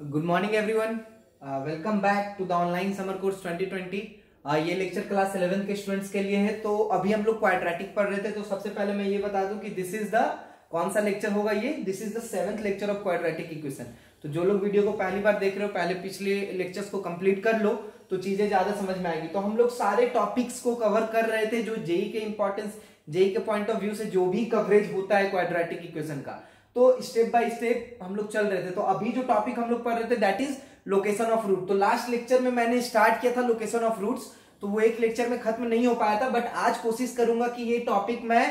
Good morning everyone, welcome back to the online summer course 2020। ये lecture class 11 के students के लिए है। तो अभी हम लोग क्वाड्रेटिक पढ़ रहे थे। तो सबसे पहले मैं ये बता दूं कि दिस इज द कौन सा लेक्चर होगा। ये this is the 7th lecture of quadratic equation. तो जो लोग वीडियो को पहली बार देख रहे हो, पहले पिछले लेक्चर्स को कंप्लीट कर लो तो चीजें ज्यादा समझ में आएगी। तो हम लोग सारे टॉपिक्स को कवर कर रहे थे जो जेई के इंपॉर्टेंस, जेई के पॉइंट ऑफ व्यू से जो भी कवरेज होता है क्वाड्रेटिक इक्वेशन का, तो स्टेप बाय स्टेप हम लोग चल रहे थे। तो अभी जो टॉपिक हम लोग पढ़ रहे थे that is location of root. तो लास्ट लेक्चर में मैंने स्टार्ट किया था लोकेशन ऑफ रूट्स, तो वो एक लेक्चर में खत्म नहीं हो पाया था। बट आज कोशिश करूंगा कि ये टॉपिक मैं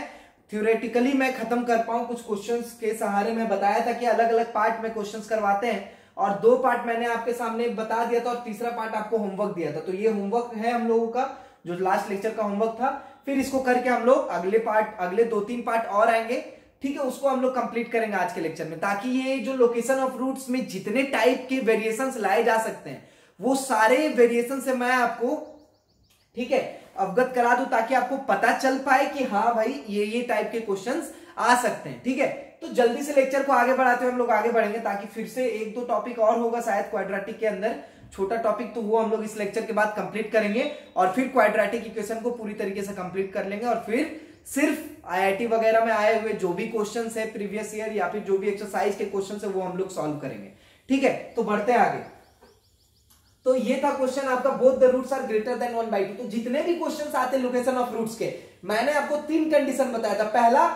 थ्योरेटिकली मैं खत्म कर पाऊं। कुछ क्वेश्चंस के सहारे मैं बताया था कि अलग अलग पार्ट में क्वेश्चंस करवाते हैं, और 2 पार्ट मैंने आपके सामने बता दिया था और तीसरा पार्ट आपको होमवर्क दिया था। तो ये होमवर्क है हम लोगों का, जो लास्ट लेक्चर का होमवर्क था। फिर इसको करके हम लोग अगले 2-3 पार्ट और आएंगे, ठीक है, उसको हम लोग कंप्लीट करेंगे आज के लेक्चर में, ताकि ये जो लोकेशन ऑफ रूट्स में जितने टाइप के वेरिएशंस लाए जा सकते हैं वो सारे वेरिएशन से मैं आपको, ठीक है, अवगत करा दूं, ताकि आपको पता चल पाए कि हाँ भाई ये टाइप के क्वेश्चंस आ सकते हैं। ठीक है, तो जल्दी से लेक्चर को आगे बढ़ाते हुए हम लोग आगे बढ़ेंगे, ताकि फिर से 1-2 टॉपिक और होगा शायद क्वाड्रेटिक के अंदर, छोटा टॉपिक, तो वो हम लोग इस लेक्चर के बाद कंप्लीट करेंगे और फिर क्वाड्रेटिक इक्वेशन को पूरी तरीके से कंप्लीट कर लेंगे। और फिर सिर्फ आईआईटी वगैरह में आए हुए जो भी क्वेश्चंस है प्रीवियस ईयर या फिर जो भी एक्सरसाइज के क्वेश्चंस है वो हम लोग सॉल्व करेंगे। ठीक है, तो बढ़ते हैं आगे। तो ये था क्वेश्चन आपका, both the roots are greater than 1/2। तो जितने भी क्वेश्चंस आते हैं लोकेशन ऑफ रूट्स के, मैंने आपको 3 कंडीशन बताया था। पहला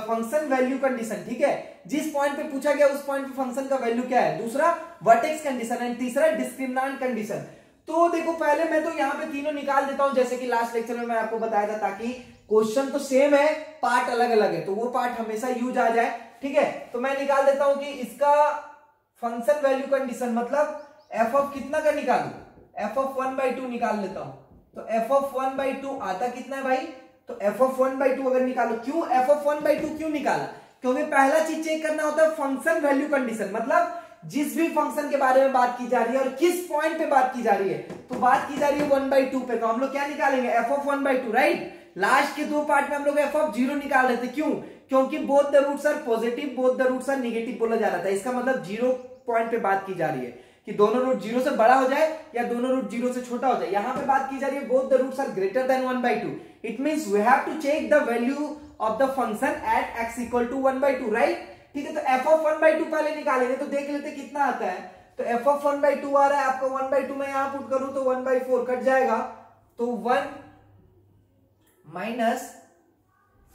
फंक्शन वैल्यू कंडीशन, ठीक है, जिस पॉइंट पे पूछा गया उस पॉइंट पे फंक्शन का वैल्यू क्या है। दूसरा वर्टेक्स कंडीशन एंड तीसरा डिस्क्रिमिनेंट कंडीशन। तो देखो पहले मैं तो यहाँ पे तीनों निकाल देता हूं, जैसे कि लास्ट लेक्चर में मैं आपको बताया था, ताकि क्वेश्चन तो सेम है, पार्ट अलग अलग है, तो वो पार्ट हमेशा यूज आ जाए। ठीक है, तो मैं निकाल देता हूं कि इसका फंक्शन वैल्यू कंडीशन मतलब एफ ऑफ कितना का निकालू, एफ ऑफ 1/2 निकाल लेता हूं। तो एफ ऑफ 1/2 आता कितना है भाई, तो एफ ऑफ 1/2 अगर निकालो, क्यों एफ ऑफ 1/2 क्यों निकाला, क्योंकि पहला चीज चेक करना होता है फंक्शन वैल्यू कंडीशन, मतलब जिस भी फंक्शन के बारे में बात की जा रही है और किस पॉइंट पे बात की जा रही है। तो बात की जा रही है 1/2 पे, तो हम लोग क्या निकालेंगे, एफ ऑफ 1/2, राइट। लास्ट के 2 पार्ट में हम लोग एफ ऑफ 0 निकाल रहे थे, क्यों, क्योंकि both the roots are positive, both the roots are negative बोला जा रहा था। इसका मतलब 0 पॉइंट पे बात की जा रही है कि दोनों रूट 0 से बड़ा हो जाए या दोनों रूट 0 से छोटा हो जाए। यहां पे बात की जा रही है both the roots are greater than 1/2। It means we have to check the value of the function at x equal to 1/2, right. ठीक है, तो एफ ऑफ 1/2 पहले निकालेंगे, तो देख लेते कितना आता है। तो एफ ऑफ 1/2 आ रहा है आपका 1/2 में यहां पुट करूं तो 1/4 कट जाएगा, तो 1 माइनस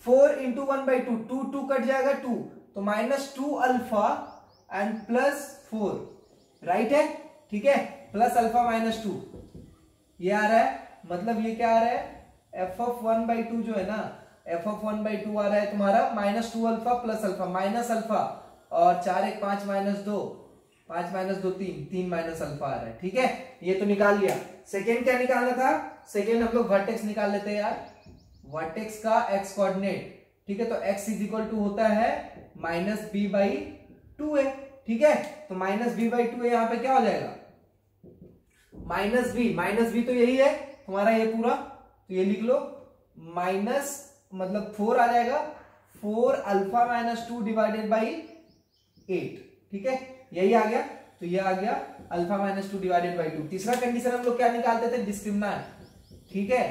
4 इंटू 1/2, 2 कट जाएगा 2, तो -2 अल्फा एंड प्लस 4, राइट है। ठीक है, प्लस अल्फा -2 ये आ रहा है, मतलब ये क्या आ रहा है, एफ ऑफ 1/2 जो है ना, एफ ऑफ 1/2 आ रहा है तुम्हारा -2 alpha plus alpha minus alpha, और 4 1 5 -2, 5 -2 3 माइनस अल्फा आ रहा है। ठीक है, ये तो निकाल लिया। सेकेंड क्या निकालना था, सेकेंड हम लोग वर्टेक्स निकाल लेते हैं यार, वर्टेक्स का एक्स कोऑर्डिनेट। ठीक है, तो x इज इक्वल टू होता है -b/2 है। ठीक है, तो -b/2 है, यहां पे क्या हो जाएगा, -b तो यही है तुम्हारा ये पूरा, तो ये लिख लो, माइनस मतलब 4 आ जाएगा, 4 अल्फा -2 डिवाइडेड बाई 8। ठीक है, यही आ गया, तो ये आ गया अल्फा -2 डिवाइडेड बाई 2। तीसरा कंडीशन हम लोग क्या निकालते थे, डिस्क्रिमिनेंट। ठीक है,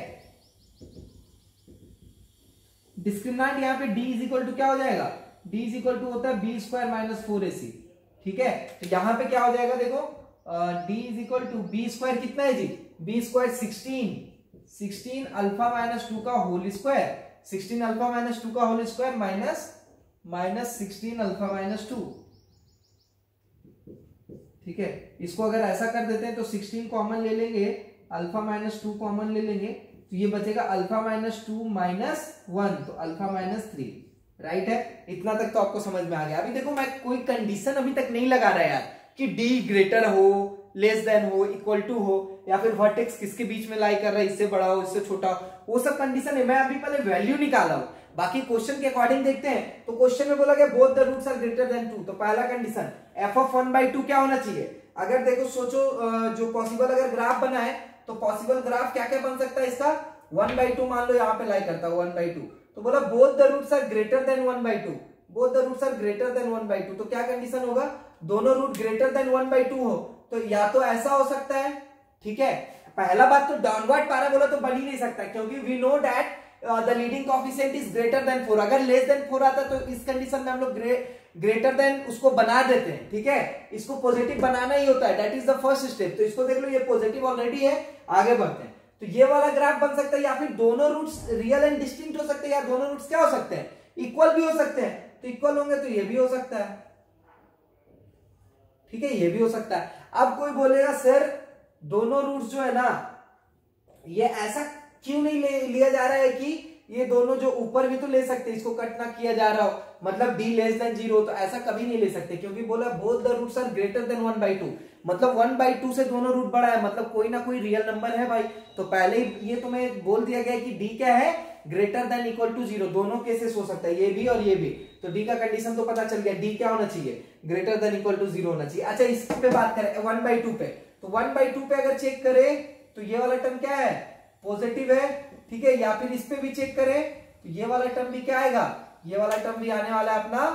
डिस्क्रिमिनेंट यहाँ पे d इज इक्वल टू क्या हो जाएगा, d इज इक्वल टू होता है b² - 4ac। ठीक है, तो यहां पे क्या हो जाएगा, देखो d is equal to b² कितना है जी, b² 16 अल्फा -2 का होल स्क्वायर, 16 अल्फा -2 का होल स्क्वायर माइनस 16 अल्फा -2। ठीक है, इसको अगर ऐसा कर देते हैं तो 16 कॉमन ले लेंगे, अल्फा -2 कॉमन ले लेंगे, तो ये बचेगा अल्फा -2 -1, तो अल्फा -3, राइट है। इतना तक तो आपको समझ में आ गया। अभी देखो मैं कोई कंडीशन अभी तक नहीं लगा रहा यार कि d ग्रेटर हो, लेस देन हो, इक्वल टू हो, या फिर वर्टेक्स किसके बीच में लाई कर रहा है, इससे बड़ा हो इससे छोटा हो, वो सब कंडीशन है। मैं अभी पहले वैल्यू निकाला हूं, बाकी क्वेश्चन के अकॉर्डिंग देखते हैं। तो क्वेश्चन में बोला गया both the roots are greater than 2, तो पहला कंडीशन एफ ऑफ 1/2 क्या होना चाहिए। अगर देखो सोचो, जो पॉसिबल अगर ग्राफ बना है तो पॉसिबल ग्राफ क्या क्या बन सकता है इसका, 1/2 मान लो यहाँ पे लाई करता है 1/2, तो बोला both the roots are greater than 1/2, both the roots are greater than 1/2, तो क्या कंडीशन होगा, दोनों रूट ग्रेटर देन 1/2 हो, तो या तो ऐसा हो सकता है, ठीक है। पहला बात तो डाउनवर्ड पैराबोला तो बन ही नहीं सकता, क्योंकि we know that the leading coefficient is greater than 4, अगर लेस देन 4 आता तो इस कंडीशन में हम लोग ग्रेटर देन उसको बना देते हैं, ठीक है, इसको पॉजिटिव बनाना ही होता है, that is the first step. तो इसको देख लो, ये पॉजिटिव ऑलरेडी है, आगे बढ़ते हैं। तो ये वाला ग्राफ बन सकता है, या फिर दोनों रूट्स रियल एंड डिस्टिंक्ट हो सकते हैं, या दोनों रूट्स क्या हो सकते हैं, इक्वल भी हो सकते हैं। तो इक्वल होंगे तो ये भी हो सकता है, ठीक है, ये भी हो सकता है। अब कोई बोलेगा सर दोनों रूट्स जो है ना, ये ऐसा क्यों नहीं लिया जा रहा है कि ये दोनों जो ऊपर भी तो ले सकते, इसको कट ना किया जा रहा हो, मतलब d लेस देन 0, तो ऐसा कभी नहीं ले सकते, क्योंकि बोला both the roots are greater than 1/2, मतलब 1/2 से दोनों रूट बड़ा है, मतलब कोई ना कोई रियल नंबर है भाई। तो पहले ही ये तुम्हें बोल दिया गया कि d क्या है, ग्रेटर देन इक्वल टू 0, दोनों केसेस हो सकता है, ये भी और ये भी। तो d का कंडीशन तो पता चल गया, d क्या होना चाहिए, ग्रेटर देन इक्वल टू 0 होना चाहिए। अच्छा, इस पे बात करें 1/2 पे, तो 1/2 पे अगर चेक करें तो ये वाला टर्म क्या है, पॉजिटिव है, ठीक है, या फिर इस पे भी चेक करें तो ये वाला टर्म भी क्या आएगा, ये वाला टर्म भी आने वाला है अपना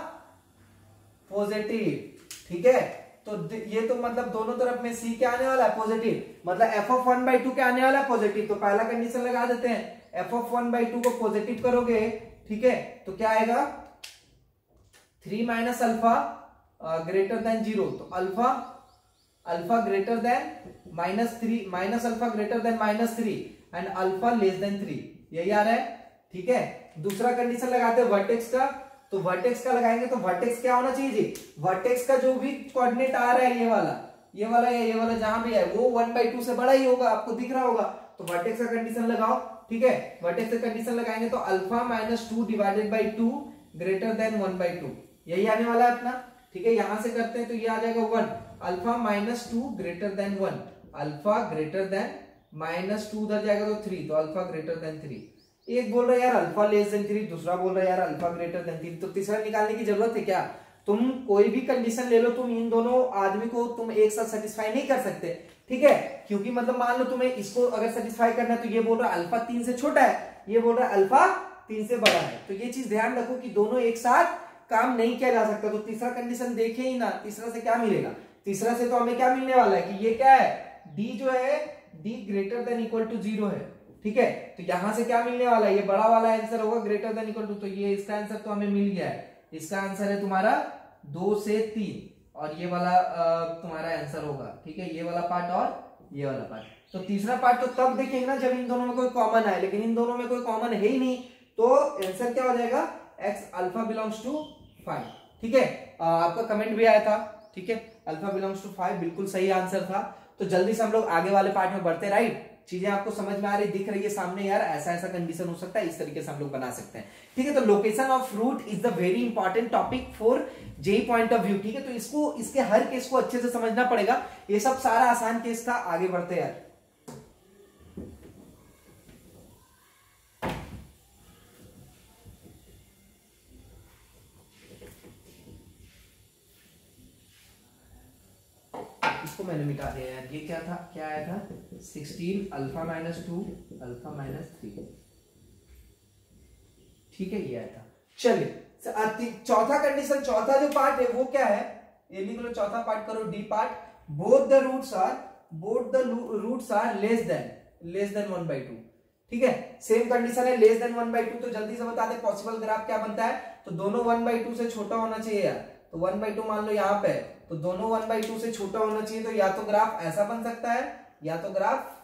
पॉजिटिव, ठीक है। तो ये तो मतलब दोनों तरफ में c क्या आने वाला है, पॉजिटिव, मतलब f ऑफ 1/2 क्या आने वाला है, पॉजिटिव। तो पहला कंडीशन लगा देते हैं, f ऑफ 1/2 को पॉजिटिव करोगे, ठीक है, तो क्या आएगा, 3 माइनस अल्फा ग्रेटर देन 0, तो alpha greater than -3, minus alpha greater than -3 and alpha less than 3, यही आ रहा है, ठीक है। दूसरा कंडीशन लगाते हैं वर्टेक्स का, तो वर्टेक्स का लगाएंगे तो वर्टेक्स क्या होना चाहिए जी, वर्टेक्स का जो भी कोऑर्डिनेट आ रहा है, ये वाला या ये वाला जहां भी है, वो 1/2 से बड़ा ही होगा, आपको दिख रहा होगा। तो वर्टेक्स का कंडीशन लगाओ, ठीक है, वर्टेक्स का कंडीशन लगाएंगे तो alpha -2 divided by 2 greater than 1/2, यही आने वाला है अपना, ठीक है। यहां से करते हैं तो ये आ जाएगा 1, alpha -2 greater than 1, alpha greater than -2 उधर जाएगा तो 3, तो अल्फा ग्रेटर देन 3। एक बोल रहा है यार अल्फा लेस देन 3, दूसरा बोल रहा है यार अल्फा ग्रेटर देन 3, तो तीसरा निकालने की जरूरत है क्या, तुम कोई भी कंडीशन ले लो, तुम इन दोनों आदमी को तुम एक साथ सेटिस्फाई नहीं कर सकते, ठीक है, क्योंकि मतलब मान लो तुम्हें इसको अगर सेटिस्फाई करना है तो ये बोल रहा है अल्फा 3 से छोटा है, ये बोल रहा है अल्फा 3 से बड़ा है, तो ये चीज ध्यान रखो कि दोनों एक साथ काम नहीं किया जा सकता। तो तीसरा कंडीशन देखे ही ना, तीसरा से क्या मिलेगा, तीसरा से तो हमें क्या मिलने वाला है कि ये क्या है, d जो है d greater than equal to 0 है, ठीक है। तो यहां से क्या मिलने वाला है, ये बड़ा वाला आंसर होगा ग्रेटर देन इक्वल टू, तो ये इसका आंसर तो हमें मिल गया है, इसका आंसर है तुम्हारा 2 से 3, और ये वाला तुम्हारा आंसर होगा, ठीक है, ये वाला पार्ट और ये वाला पार्ट। तो तीसरा पार्ट तो तब देखेंगे ना जब इन दोनों में कोई कॉमन है, लेकिन इन दोनों में कोई कॉमन है ही नहीं, तो आंसर क्या हो जाएगा, x अल्फा बिलोंग्स टू 5, ठीक है। आपका कमेंट भी आया था, ठीक है, अल्फा बिलोंग्स टू 5 बिल्कुल सही आंसर था। तो जल्दी से हम लोग आगे वाले पार्ट में बढ़ते, राइट, चीजें आपको समझ में आ रही, दिख रही है सामने, यार ऐसा ऐसा कंडीशन हो सकता है, इस तरीके से हम लोग बना सकते हैं, ठीक है। तो location of root is the very important topic for JEE point of view, ठीक है। तो इसको, इसके हर केस को अच्छे से समझना पड़ेगा, ये सब सारा आसान केस था। आगे बढ़ते यार, इसको मैंने मिटा दिया यार, ये क्या था, क्या आया था 16 अल्फा -2 अल्फा -3, ठीक है, ये आया था। चलिए चौथा कंडीशन, चौथा जो पार्ट है वो क्या है, ये लिख लो, चौथा पार्ट करो, D part, both the roots are less than 1/2, ठीक है। सेम कंडीशन है, लेस देन 1/2, तो जल्दी से बता दे पॉसिबल ग्राफ क्या बनता है, तो दोनों 1/2 से छोटा होना चाहिए यार, तो 1/2 मान लो यहाँ पे, तो दोनों 1/2 से छोटा होना चाहिए, तो या तो ग्राफ ऐसा बन सकता है या तो ग्राफ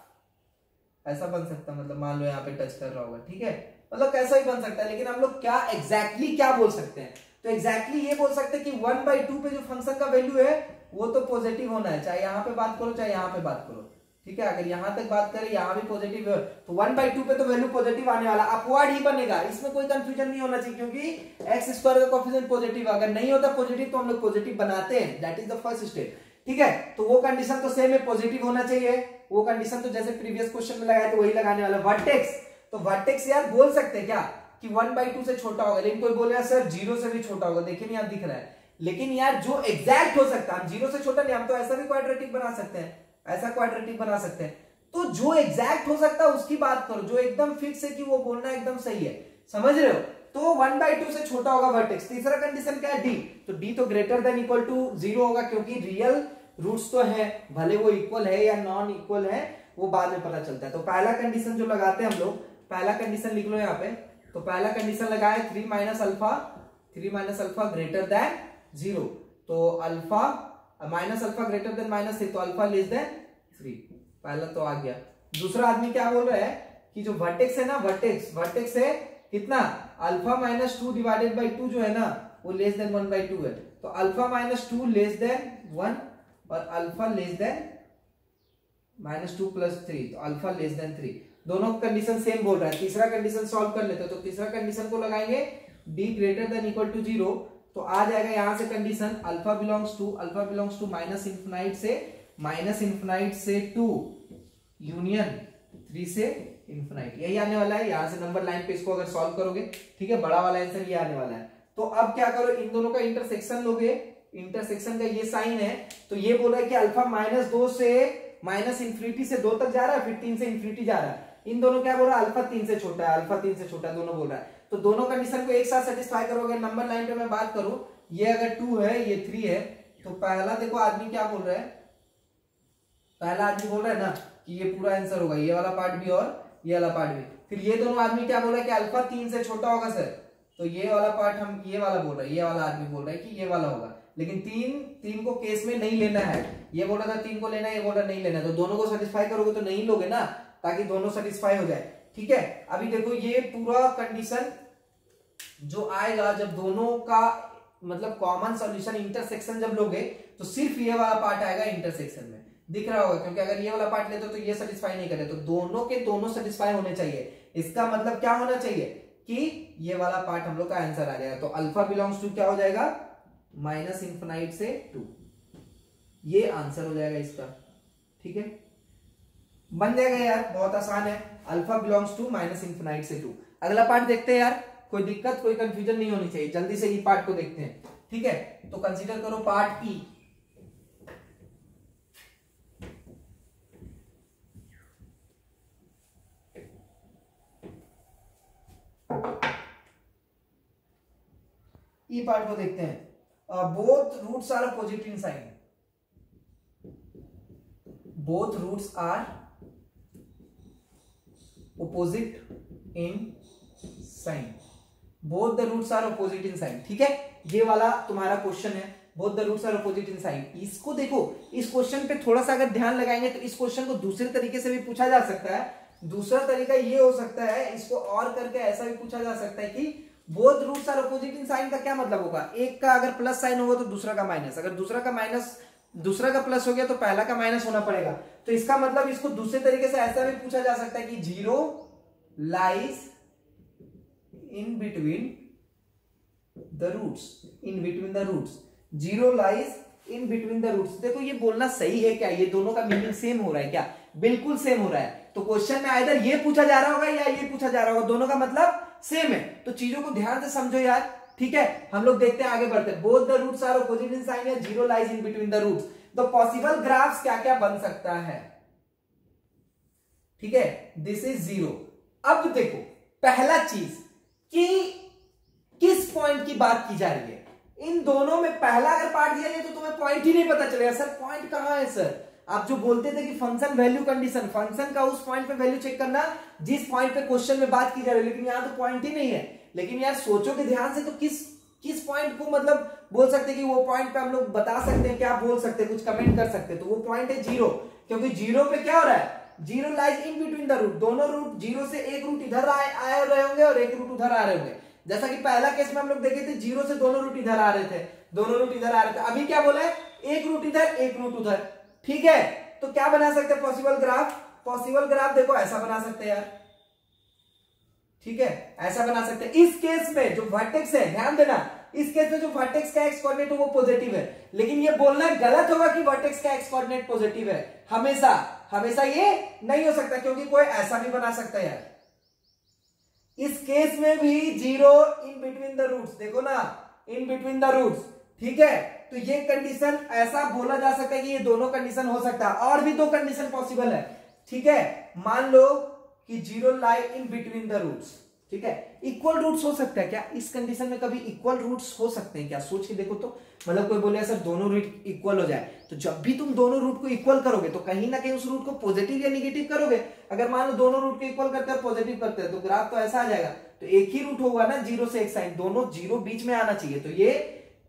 ऐसा बन सकता है, मतलब मान लो यहाँ पे टच कर रहा होगा, ठीक है, मतलब कैसा ही बन सकता है। लेकिन हम लोग क्या एग्जैक्टली क्या बोल सकते हैं, तो एग्जैक्टली ये बोल सकते हैं कि 1/2 पे जो फंक्शन का वैल्यू है वो तो पॉजिटिव होना है, चाहे यहाँ पे बात करो चाहे यहाँ पे बात करो, ठीक है। अगर यहां तक बात करें यहाँ भी पॉजिटिव है तो 1/2 पे तो वैल्यू पॉजिटिव आने वाला, अपवर्ड ही बनेगा, इसमें कोई कंफ्यूजन नहीं होना चाहिए, क्योंकि एक्स स्क्वायर का कोएफिशिएंट पॉजिटिव, अगर नहीं होता पॉजिटिव तो हम लोग पॉजिटिव बनाते हैं, that is the first step, ठीक है। तो वो कंडीशन तो सेम है, पॉजिटिव होना चाहिए, वो कंडीशन तो जैसे प्रीवियस क्वेश्चन में लगाया तो वही लगाने वाला। वर्टेक्स, तो वर्टेक्स यार बोल सकते हैं क्या कि 1/2 से छोटा होगा, लेकिन कोई बोलेगा सर 0 से भी छोटा होगा, देखिए यहाँ दिख रहा है, लेकिन यार जो एग्जैक्ट हो सकता है, हम 0 से छोटा नहीं, हम तो ऐसा भी क्वाड्रेटिक बना सकते हैं, ऐसा क्वाड्रेटिक बना सकते हैं, तो जो एग्जैक्ट हो सकता है उसकी बात करो, जो एकदम फिक्स है कि वो बोलना एकदम सही है, समझ रहे हो। तो 1/2 से छोटा होगा वर्टेक्स। तीसरा कंडीशन क्या है, डी, तो डी तो ग्रेटर देन इक्वल टू 0 होगा, क्योंकि रियल रूट्स तो है, भले वो इक्वल है या नॉन इक्वल है वो बाद में पता चलता है। तो पहला कंडीशन जो लगाते हैं हम लोग, पहला कंडीशन लिख लो यहाँ पे। तो पहला कंडीशन लगाए 3 माइनस अल्फा ग्रेटर देन 0, तो alpha minus alpha greater than -3, तो अल्फा लेस देन 3, पहला तो आ गया। दूसरा आदमी क्या बोल रहा है कि जो वर्टेक्स है ना, वर्टेक्स है कितना, अल्फा -2 डिवाइडेड बाई 2 जो है ना वो लेस देन 1/2 है, तो अल्फा -2 लेस देन 1 और अल्फा लेस देन -2 + 3, तो अल्फा लेस देन 3। दोनों कंडीशन सेम बोल रहा है। तीसरा कंडीशन सॉल्व कर लेते हैं, तो तीसरा कंडीशन को लगाएंगे d greater than equal to 0, तो आ जाएगा यहां से condition alpha belongs to minus infinite से 2 यूनियन 3 से इन्फिनाइट, यही आने वाला है। यहां से नंबर लाइन पे इसको अगर सॉल्व करोगे, ठीक है, बड़ा वाला आंसर ये आने वाला है। तो अब क्या करो, इन दोनों का इंटरसेक्शन लोगे, इंटरसेक्शन का ये साइन है, तो ये बोल रहा है कि अल्फा -2 से -∞ से 2 तक जा रहा है, फिर 3 से इन्फिनिटी जा रहा है। इन दोनों क्या बोल रहा है, अल्फा 3 से छोटा है, दोनों बोल रहा है। तो दोनों कंडीशन को एक साथ सेटिस्फाई करोगे। नंबर लाइन पे मैं बात करूं, ये अगर 2 है, ये 3 है, तो पहला देखो आदमी क्या बोल रहा है, पहला आदमी बोल रहा है ना कि ये पूरा आंसर होगा, ये वाला पार्ट भी और ये वाला पार्ट भी। फिर ये दोनों आदमी क्या बोल रहा है कि अल्फा 3 से छोटा होगा सर, तो ये वाला पार्ट हम ये वाला बोल रहे हैं, ये वाला आदमी बोल रहा है कि ये वाला होगा, लेकिन तीन को केस में नहीं लेना है। ये बोल रहा था 3 को लेना है, ये बोल रहा नहीं लेना है, तो दोनों को सेटिस्फाई करोगे तो नहीं लोगे ना, ताकि दोनों सेटिस्फाई हो जाए, ठीक है। अभी देखो ये पूरा कंडीशन जो आएगा जब दोनों का मतलब कॉमन सॉल्यूशन इंटरसेक्शन जब लोगे, तो सिर्फ ये वाला पार्ट आएगा इंटरसेक्शन में, दिख रहा होगा, क्योंकि अगर ये वाला पार्ट लेते तो ये सेटिस्फाई नहीं करे, तो दोनों के दोनों सेटिस्फाई होने चाहिए। इसका मतलब क्या होना चाहिए कि ये वाला पार्ट हम लोग का आंसर आ जाएगा। तो अल्फा बिलोंग्स टू क्या हो जाएगा, -∞ से 2, ये आंसर हो जाएगा इसका, ठीक है, बन जाएगा यार, बहुत आसान है। अल्फा बिलोंग्स टू -∞ से 2। अगला पार्ट देखते हैं यार, कोई दिक्कत कोई कंफ्यूजन नहीं होनी चाहिए, जल्दी से ई पार्ट को देखते हैं, ठीक है। तो कंसीडर करो पार्ट ई, ई पार्ट को देखते हैं। Both roots are opposite in sign, both roots are opposite in sign, both the roots are opposite in sign, ठीक है। ये वाला तुम्हारा क्वेश्चन है, both the roots are opposite in sign। इसको देखो, इस क्वेश्चन पे थोड़ा सा अगर ध्यान लगाएंगे तो इस क्वेश्चन को दूसरे तरीके से भी पूछा जा सकता है। दूसरा तरीका ये हो सकता है, इसको और करके ऐसा भी पूछा जा सकता है कि both roots are opposite in sign का क्या मतलब होगा, एक का अगर प्लस साइन होगा तो दूसरा का माइनस, अगर दूसरा का प्लस हो गया तो पहला का माइनस होना पड़ेगा। तो इसका मतलब इसको दूसरे तरीके से ऐसा भी पूछा जा सकता है कि 0 lies in between the roots, 0 lies in between the roots. देखो ये बोलना सही है क्या, ये दोनों का मीनिंग सेम हो रहा है क्या, बिल्कुल सेम हो रहा है। तो क्वेश्चन में आइदर ये पूछा जा रहा होगा या ये पूछा जा रहा होगा, दोनों का मतलब सेम है। तो चीजों को ध्यान से समझो यार, ठीक है। हम लोग देखते हैं, आगे बढ़ते हैं। Both the roots are opposite in sign या 0 lies in between the roots. तो पॉसिबल ग्राफ्स क्या क्या बन सकता है, ठीक है, दिस इज 0। अब देखो पहला चीज कि किस पॉइंट की बात की जा रही है, इन दोनों में पहला अगर पार्ट दिया जाए तो तुम्हें पॉइंट ही नहीं पता चलेगा। सर पॉइंट कहां है सर, आप जो बोलते थे कि फंक्शन वैल्यू कंडीशन, फंक्शन का उस पॉइंट पे वैल्यू चेक करना जिस पॉइंट पे क्वेश्चन में बात की जा रही है, लेकिन यहां तो पॉइंट ही नहीं है। लेकिन यार सोचोगे ध्यान से तो किस पॉइंट को मतलब बोल सकते कि वो पॉइंट पे हम लोग बता सकते हैं, क्या बोल सकते हैं, कुछ कमेंट कर सकते हैं। तो वो पॉइंट है 0, क्योंकि 0 पे क्या हो रहा है, 0 lies in between the root, दोनों रूट 0 से एक रूट इधर आए रहे होंगे और एक रूट उधर आ रहे होंगे। जैसा कि पहला केस में हम लोग देखे थे 0 से दोनों रूट इधर आ रहे थे, अभी क्या बोला है, एक रूट इधर एक रूट उधर, ठीक है। तो क्या बना सकते हैं पॉसिबल ग्राफ, देखो ऐसा बना सकते हैं यार, ठीक है, ऐसा बना सकते हैं। इस केस में जो वर्टेक्स है, ध्यान देना, इस केस में जो वर्टेक्स का एक्स कोऑर्डिनेट है वो पॉजिटिव है, लेकिन ये बोलना गलत होगा कि वर्टेक्स का एक्स कोऑर्डिनेट पॉजिटिव है। हमेशा ये नहीं हो सकता, क्योंकि कोई ऐसा भी बना सकता है यार। इस केस में भी 0 इन बिटवीन द रूट्स, देखो ना, इन बिटवीन द रूट्स, ठीक है। तो ये कंडीशन ऐसा बोला जा सकता है कि ये दोनों कंडीशन हो सकता है, और भी 2 कंडीशन पॉसिबल है, ठीक है। मान लो कि 0 लाई इन बिटवीन द रूट्स, ठीक है। इक्वल रूट्स हो सकता है क्या इस कंडीशन में? कभी इक्वल रूट्स हो सकते हैं क्या? सोच के देखो तो। मतलब कोई बोले सर दोनों रूट इक्वल हो जाए, तो जब भी तुम दोनों रूट को इक्वल करोगे तो कहीं ना कहीं उस रूट को पॉजिटिव या निगेटिव करोगे। अगर मान लो दोनों रूट को इक्वल करते हैं पॉजिटिव करते हैं तो ग्राफ तो ऐसा आ जाएगा। तो एक ही रूट होगा ना, जीरो से एक साइन, दोनों जीरो बीच में आना चाहिए। तो ये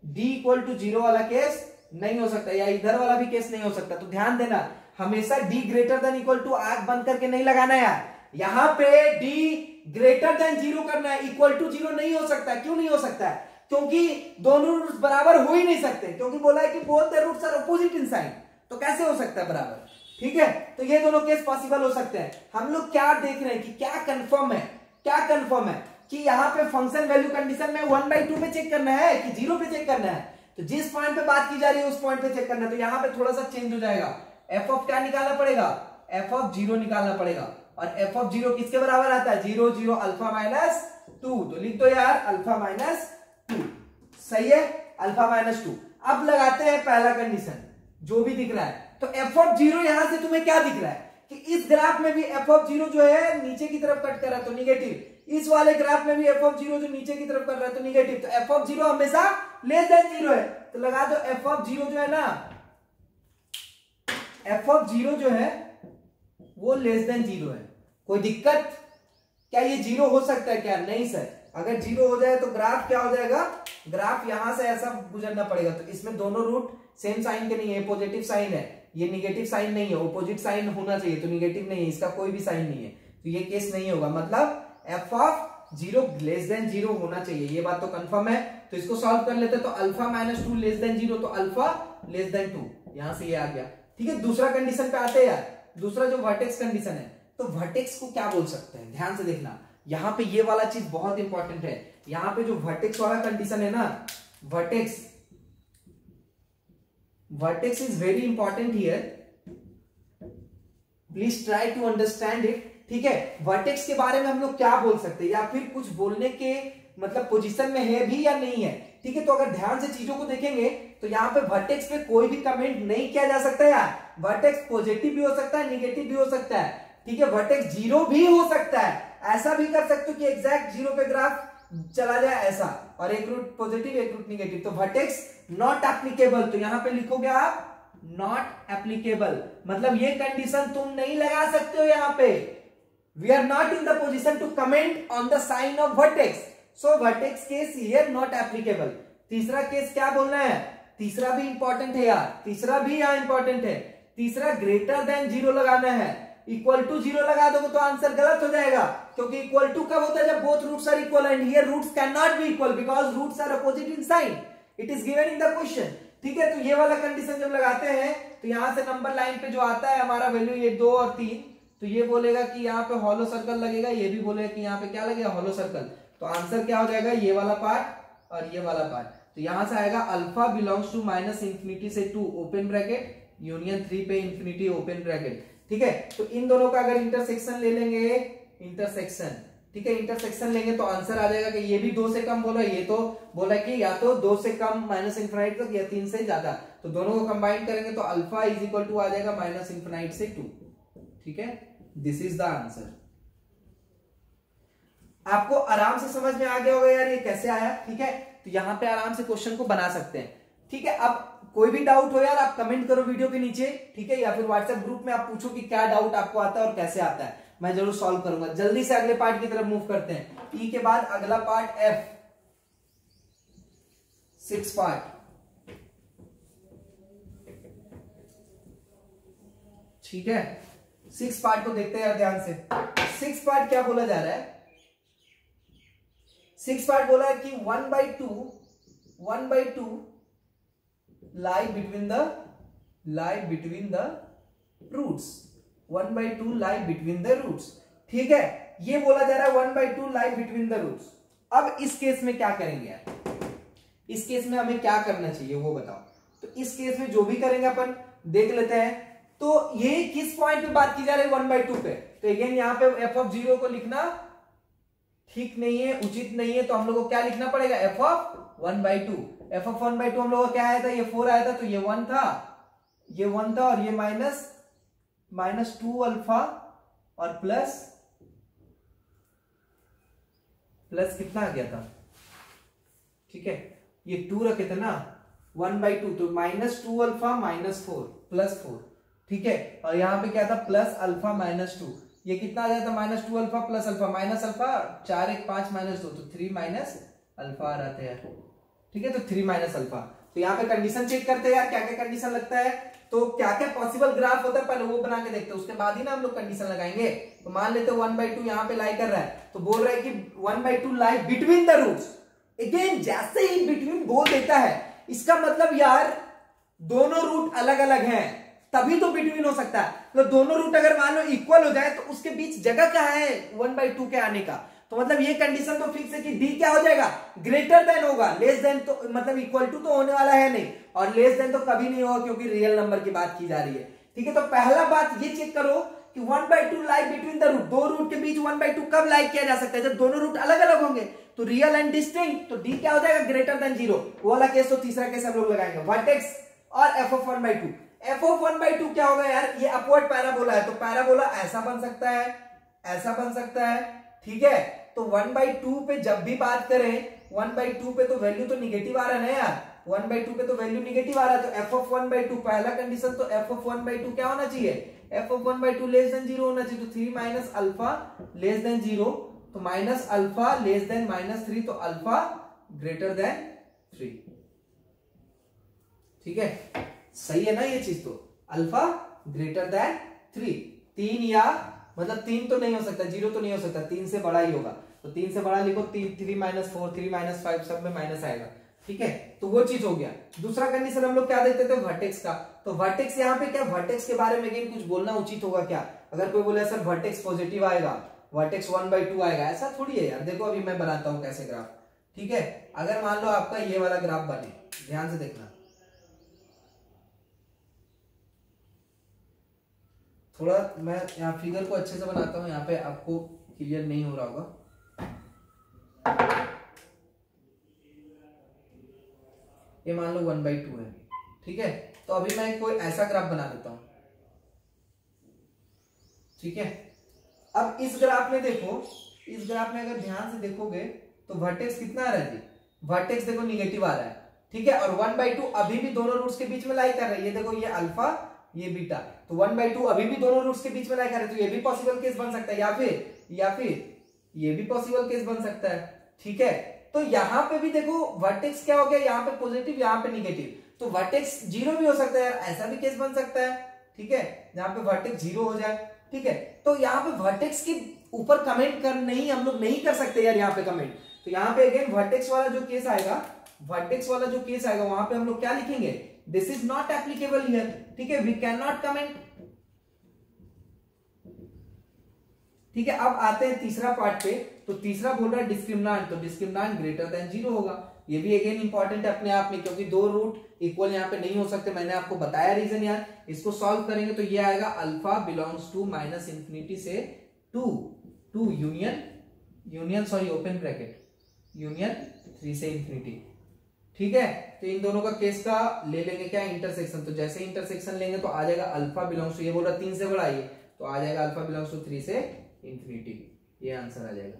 डी इक्वल टू जीरो वाला केस नहीं हो सकता, या इधर वाला भी केस नहीं हो सकता। तो ध्यान देना, हमेशा D greater than equal to आंख बंद करके नहीं लगाना यार। यहां पे डी ग्रेटर देन जीरो करना है, इक्वल टू जीरो नहीं हो सकता। क्यों नहीं हो सकता है? क्योंकि दोनों रूट्स बराबर हो ही नहीं सकते, क्योंकि बोला है कि both the roots are opposite in sign. तो कैसे हो सकता है बराबर? ठीक है, तो ये दोनों केस पॉसिबल हो सकते हैं। हम लोग क्या देख रहे हैं कि क्या कंफर्म है, क्या कंफर्म है कि यहाँ पे फंक्शन वैल्यू कंडीशन में 1/2 पे चेक करना है कि 0 पे चेक करना है। तो जिस पॉइंट पे बात की जा रही है उस पॉइंट पे चेक करना है। तो यहाँ पे थोड़ा सा चेंज हो जाएगा, एफ ऑफ क्या निकालना पड़ेगा? एफ ऑफ 0 निकालना पड़ेगा। और एफ ऑफ 0 किसके बराबर आता है? 0 0 अल्फा माइनस 2। तो लिख दो यार अल्फा माइनस 2, सही है, अल्फा माइनस 2। अब लगाते हैं पहला कंडीशन जो भी दिख रहा है। तो एफ ऑफ 0 यहां से तुम्हें क्या दिख रहा है कि इस ग्राफ में भी एफ ऑफ 0 जो है नीचे की तरफ कट कर रहा है तो निगेटिव, इस वाले ग्राफ में भी एफ ऑफ 0 जो नीचे की तरफ कर रहा है तो निगेटिव। तो एफ ऑफ 0 हमेशा लेस देन 0 है। तो लगा दो एफ ऑफ 0 जो है ना, एफ ऑफ 0 जो है वो लेस देन 0 है। कोई दिक्कत? क्या ये 0 हो सकता है क्या? नहीं सर, अगर 0 हो जाए तो ग्राफ क्या हो जाएगा? ग्राफ यहां से ऐसा गुजरना पड़ेगा। तो इसमें दोनों रूट सेम साइन के नहीं है, पॉजिटिव साइन है, ये निगेटिव साइन नहीं है, ऑपोजिट साइन होना चाहिए। तो निगेटिव नहीं है, इसका कोई भी साइन नहीं है, तो ये केस नहीं होगा। मतलब एफ ऑफ 0 लेस देन 0 होना चाहिए, ये बात तो कंफर्म है। तो इसको सॉल्व कर लेते, तो अल्फा माइनस 2 लेस देन 0, तो अल्फा लेस देन 2, यहां से ये आ गया। ठीक है, दूसरा कंडीशन पे आते हैं यार। दूसरा जो वर्टेक्स कंडीशन है, तो वर्टेक्स को क्या बोल सकते हैं? ध्यान से देखना, यहां पे ये वाला चीज बहुत इंपॉर्टेंट है। यहां पे जो वर्टेक्स वाला कंडीशन है ना, vertex is very important here, please try to understand it. ठीक है, वर्टेक्स के बारे में हम लोग क्या बोल सकते हैं, या फिर कुछ बोलने के मतलब पोजीशन में है भी या नहीं है। ठीक है, तो अगर ध्यान से चीजों को देखेंगे तो यहाँ पे वर्टेक्स पे कोई भी कमेंट नहीं किया जा सकता यार। वर्टेक्स पॉजिटिव भी हो सकता है, निगेटिव भी हो सकता है। ठीक है, वर्टेक्स 0 भी हो सकता है, ऐसा भी कर सकते हो कि एग्जैक्ट 0 पे ग्राफ चला जाए ऐसा, और एक रूट पॉजिटिव एक रूट निगेटिव। तो वर्टेक्स नॉट एप्लीकेबल, तो यहां पे लिखोगे आप नॉट एप्लीकेबल, मतलब ये कंडीशन तुम नहीं लगा सकते हो यहां पे। We are not in the position to comment on the sign of vertex, so vertex case here not applicable. तीसरा केस क्या बोलना है? तीसरा भी इंपॉर्टेंट है यार, तीसरा भी यहां इंपॉर्टेंट है। तीसरा ग्रेटर देन 0 लगाना है, इक्वल टू 0 लगा दोगे तो आंसर गलत हो जाएगा, क्योंकि इक्वल टू कब होता है? जब both roots are equal, and here roots can not be equal because roots are opposite in sign, it is given in the question. ठीक है, तो ये वाला कंडीशन जब लगाते हैं तो यहां से नंबर लाइन पे जो आता है हमारा वैल्यू ये 2 और 3, तो ये बोलेगा कि यहाँ पे हॉलो सर्कल लगेगा, ये भी बोलेगा कि यहाँ पे क्या लगेगा? Hollow circle. तो आंसर क्या हो जाएगा? ये वाला पार्ट और ये वाला पार्ट। तो यहां से आएगा alpha belongs to minus infinity से 2 ओपन ब्रैकेट यूनियन 3 पे इंफिनिटी ओपन ब्रैकेट। ठीक है, तो इन दोनों का अगर इंटरसेक्शन ले लेंगे, इंटरसेक्शन, ठीक है, इंटरसेक्शन लेंगे तो आंसर आ जाएगा कि ये भी 2 से कम बोला, ये तो बोला कि या तो 2 से कम माइनस इंफिनाइट तक या 3 से ज्यादा। तो दोनों को कंबाइन करेंगे तो अल्फा इज इक्वल टू आ जाएगा माइनस इंफिनाइट से 2। ठीक है, दिस इज द आंसर। आपको आराम से समझ में आ गया होगा यार ये कैसे आया। ठीक है, तो यहां पे आराम से क्वेश्चन को बना सकते हैं। ठीक है, अब कोई भी डाउट हो यार आप कमेंट करो वीडियो के नीचे। ठीक है, या फिर व्हाट्सएप ग्रुप में आप पूछो कि क्या डाउट आपको आता है और कैसे आता है, मैं जरूर सॉल्व करूंगा। जल्दी से अगले पार्ट की तरफ मूव करते हैं। ई के बाद अगला पार्ट एफ, 6 पार्ट। ठीक है, 6 पार्ट को देखते हैं यार ध्यान से। 6 पार्ट क्या बोला जा रहा है? 6 पार्ट बोला है कि 1/2 lie between the roots, 1/2 lie between the roots। ठीक है, ये बोला जा रहा है 1/2 lie between the roots। अब इस केस में क्या करेंगे यार? इस केस में हमें क्या करना चाहिए वो बताओ। तो इस केस में जो भी करेंगे अपन देख लेते हैं। तो ये किस पॉइंट पे बात की जा रही है? 1/2 पे। तो अगेन यहाँ पे एफ ऑफ 0 को लिखना ठीक नहीं है, उचित नहीं है, तो हम लोग को क्या लिखना पड़ेगा? F of 1/2। एफ ऑफ 1/2 हम लोग का क्या आया था? ये 4 आया था, तो ये 1 था, ये 1 था, और ये माइनस 2 अल्फा और प्लस प्लस कितना आ गया था, ठीक है, ये 2 रखे थे ना, 1/2, तो -2 अल्फा -4 +4, ठीक है, और यहाँ पे क्या था प्लस अल्फा -2, ये कितना आ जाता -2 alpha plus alpha minus alpha, 4 1 5 -2, तो 3 माइनस अल्फा आ रहा था यार, ठीक है, तो 3 माइनस अल्फा। तो यहाँ पे कंडीशन चेक करते हैं यार, क्या क्या कंडीशन लगता है, तो क्या क्या पॉसिबल ग्राफ होता है पहले वो बना के देखते हैं, उसके बाद ही ना हम लोग कंडीशन लगाएंगे। तो मान लेते 1/2 यहाँ पे लाई कर रहा है, तो बोल रहा है कि 1/2 lie between the roots. Again जैसे ही बिटवीन बोल देता है, इसका मतलब यार दोनों रूट अलग अलग हैं, तभी तो बिटवीन हो सकता है। तो दोनों रूट अगर मान लो इक्वल हो जाए तो उसके बीच जगह क्या है 1/2 के आने का, तो मतलब ये कंडीशन तो फिक्स है कि डी क्या हो जाएगा, ग्रेटर देन होगा, लेस देन तो मतलब इक्वल टू तो होने वाला है नहीं, और लेस देन तो कभी नहीं होगा क्योंकि रियल नंबर की बात की जा रही है, ठीक है। तो पहला बात ये चेक करो कि 1/2 लाई बिटवीन द रूट, दो रूट के बीच 1/2 कब लाई किया जा सकता है, जब दोनों रूट अलग अलग होंगे, तो रियल एंड डिस्टिंक्ट, तो डी क्या हो जाएगा ग्रेटर देन 0, वो वाला केस। तो तीसरा केस हम लोग लगाएंगे वर्टेक्स और f of 1/2। f of 1/2 क्या होगा यार, ये अपवर्ड पैराबोला है, तो पैराबोला ऐसा बन सकता है, ऐसा बन सकता है, ठीक है। तो 1/2 पे जब भी बात करें 1/2 पे तो वैल्यू तो निगेटिव आ रहा है ना यार, 1/2 पे तो वैल्यू निगेटिव आ रहा है, तो f of 1/2 पहला कंडीशन, तो f of 1/2 क्या होना चाहिए, f of 1/2 लेस देन 0 होना चाहिए, तो 3 माइनस अल्फा लेस देन 0, तो माइनस अल्फा लेस देन -3, तो अल्फा ग्रेटर देन 3, ठीक है, सही है ना ये चीज, तो अल्फा ग्रेटर देन 3, 3 या मतलब 3 तो नहीं हो सकता, 0 तो नहीं हो सकता, 3 से बड़ा ही होगा, तो 3 से बड़ा लिखो, 3 -4 3 -5 सब में माइनस आएगा, ठीक है, तो वो चीज हो गया। दूसरा कंडीशन हम लोग क्या देते थे वर्टेक्स का, तो वर्टेक्स यहाँ पे क्या, वर्टेक्स के बारे में कुछ बोलना उचित होगा क्या, अगर कोई बोले सर वर्टेक्स पॉजिटिव आएगा, वर्टेक्स 1/2 आएगा, ऐसा थोड़ी है यार। देखो अभी मैं बनाता हूं कैसे ग्राफ, ठीक है, अगर मान लो आपका ये वाला ग्राफ बने, ध्यान से देखना, थोड़ा मैं यहाँ फिगर को अच्छे से बनाता हूं, यहाँ पे आपको क्लियर नहीं हो रहा होगा, ये मान लो 1/2 है, ठीक है, तो अभी मैं कोई ऐसा ग्राफ बना देता हूं, ठीक है। अब इस ग्राफ में देखो, इस ग्राफ में अगर ध्यान से देखोगे तो वर्टेक्स कितना आ रहा है जी, वर्टेक्स देखो निगेटिव आ रहा है, ठीक है, और 1/2 अभी भी दोनों रूट्स के बीच में लाई कर रहा है, ये देखो ये अल्फा ये बीटा, तो 1/2 अभी भी दोनों रूट्स के बीच में लाई कर रहे हैं, तो ये भी पॉसिबल केस बन सकता है, या फिर ये भी पॉसिबल केस बन सकता है, ठीक है। तो यहाँ पे भी देखो वर्टेक्स क्या हो गया, यहाँ पे पॉजिटिव यहाँ पे निगेटिव, तो वर्टेक्स 0 भी हो सकता है यार, ऐसा भी केस बन सकता है, ठीक है, जहां पे वर्टेक्स 0 हो जाए, ठीक है। तो यहाँ पे वर्टेक्स के ऊपर कमेंट कर नहीं हम लोग नहीं कर सकते यार यहाँ पे कमेंट, तो यहाँ पे अगेन वर्टेक्स वाला जो केस आएगा, वर्टेक्स वाला जो केस आएगा वहां पे हम लोग क्या लिखेंगे, this is not applicable here, ठीक है, वी कैन नॉट कमेंट, ठीक है। अब आते हैं तीसरा पार्ट पे, तो तीसरा बोल रहा है डिस्क्रिमिनेंट, तो डिस्क्रिमिनेंट ग्रेटर देन 0 होगा, ये भी अगेन इंपॉर्टेंट है अपने आप में, क्योंकि दो रूट इक्वल यहाँ पे नहीं हो सकते, मैंने आपको बताया रीजन यार। इसको सॉल्व करेंगे तो ये आएगा अल्फा बिलोंग्स टू -∞ से 2 union sorry open bracket union 3 से ∞, ठीक है। तो इन दोनों का केस का ले लेंगे क्या, इंटरसेक्शन, तो जैसे इंटरसेक्शन लेंगे तो आ जाएगा अल्फा बिलोंग्स टू, ये बोल रहा 3 से बड़ा ये, तो आ जाएगा अल्फा बिलोंग्स टू 3 से ∞, ये आंसर आ जाएगा।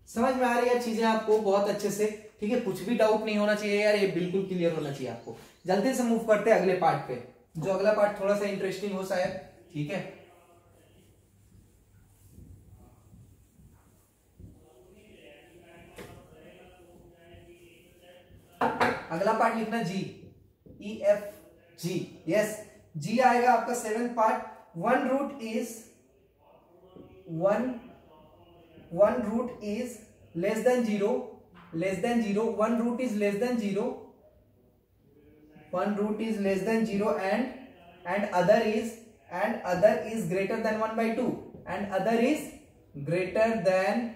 समझ में आ रही है चीजें आपको बहुत अच्छे से, ठीक है, कुछ भी डाउट नहीं होना चाहिए यार, ये बिल्कुल क्लियर होना चाहिए आपको। जल्दी से मूव करते हैं अगले पार्ट पे, जो अगला पार्ट थोड़ा सा इंटरेस्टिंग हो शायद, ठीक है। अगला पार्ट लिखना जी, EFG, यस, जी आएगा आपका 7th part, one root is less than 0, one root is less than 0, and other is greater than 1/2, and other is greater than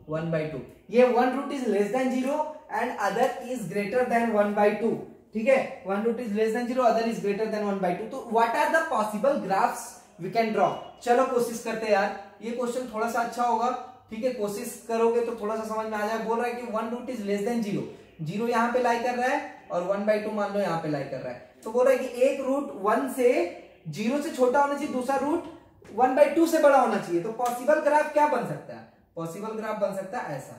1/2, ये one root is less than 0 and other is greater than 1/2, ठीक है, one root is less than 0, other is greater than 1/2, तो what are the possible graphs we can draw। चलो कोशिश करते हैं यार, ये क्वेश्चन थोड़ा सा अच्छा होगा, ठीक है, कोशिश करोगे तो थोड़ा सा समझ में आ जाए। बोल रहा है कि one root is less than 0 यहाँ पे लाई कर रहा है, और 1/2 मान लो यहाँ पे लाई कर रहा है, तो बोल रहा है कि एक रूट 1 से 0 से छोटा होना चाहिए, दूसरा रूट 1/2 से बड़ा होना चाहिए, तो पॉसिबल ग्राफ क्या बन सकता है, पॉसिबल ग्राफ बन सकता है ऐसा।